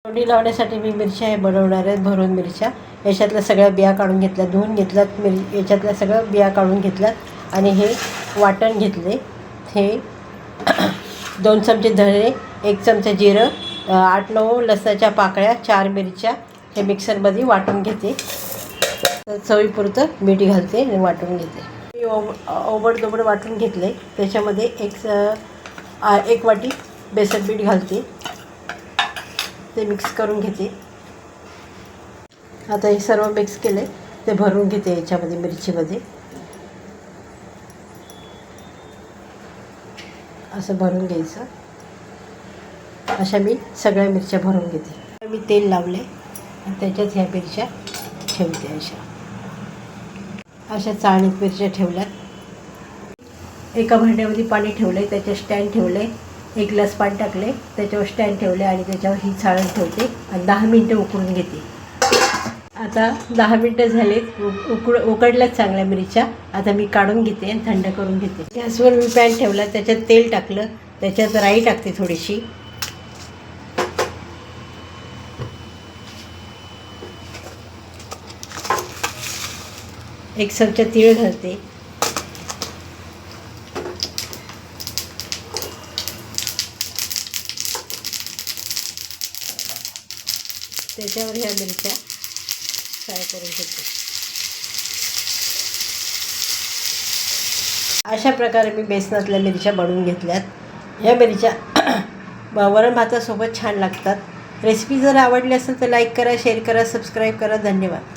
तोंडी लावण्यासाठी मी मिरच्या हे बनवणार आहेत, भरून मिरच्या. याच्यातल्या सगळ्या बिया काढून घेतल्या, धुवून घेतल्यात. याच्यातल्या सगळ्या बिया काढून घेतल्यात आणि हे वाटण घेतले. हे 2 चमचे धणे, 1 चमचा जिरं, 8-9 लसणाच्या पाकळ्या, 4 मिरच्या हे मिक्सरमध्ये वाटून घेते. चवीपुरतं मीठ घालते आणि वाटून घेते. मी ओबडधोबड वाटून घेतले. त्याच्यामध्ये एक वाटी बेसन पीठ घालते. ते मिक्स करून घेते. आता हे सर्व मिक्स केले ते भरून घेते याच्यामध्ये, मिरचीमध्ये असं भरून घ्यायचं. अशा मी सगळ्या मिरच्या भरून घेते. मी तेल लावले आणि त्याच्यात ह्या मिरच्या ठेवते. अशा चाळणीत मिरच्या ठेवल्यात. एका भांड्यामध्ये पाणी ठेवले, त्याच्यात स्टँड ठेवले, 1 ग्लास पाणी टाकले, त्याच्यावर स्टँड ठेवले आणि त्याच्यावर ही चाळण ठेवते आणि 10 मिनटं उकळून घेते. आता 10 मिनटं झालेत. उकडल्यात चांगल्या मिरच्या. आता मी काढून घेते आणि थंड करून घेते. गॅसवर मी पॅन ठेवला, त्याच्यात तेल टाकलं, त्याच्यात राई टाकते थोडीशी, एक चमचा तीळ घालते, त्याच्यावर ह्या मिरच्या फ्राय करून घेते. अशा प्रकारे मी बेसनातल्या मिरच्या बनवून घेतल्यात. ह्या मिरच्या वरण भातासोबत छान लागतात. रेसिपी जर आवडली असेल तर लाईक करा, शेअर करा, सबस्क्राईब करा. धन्यवाद.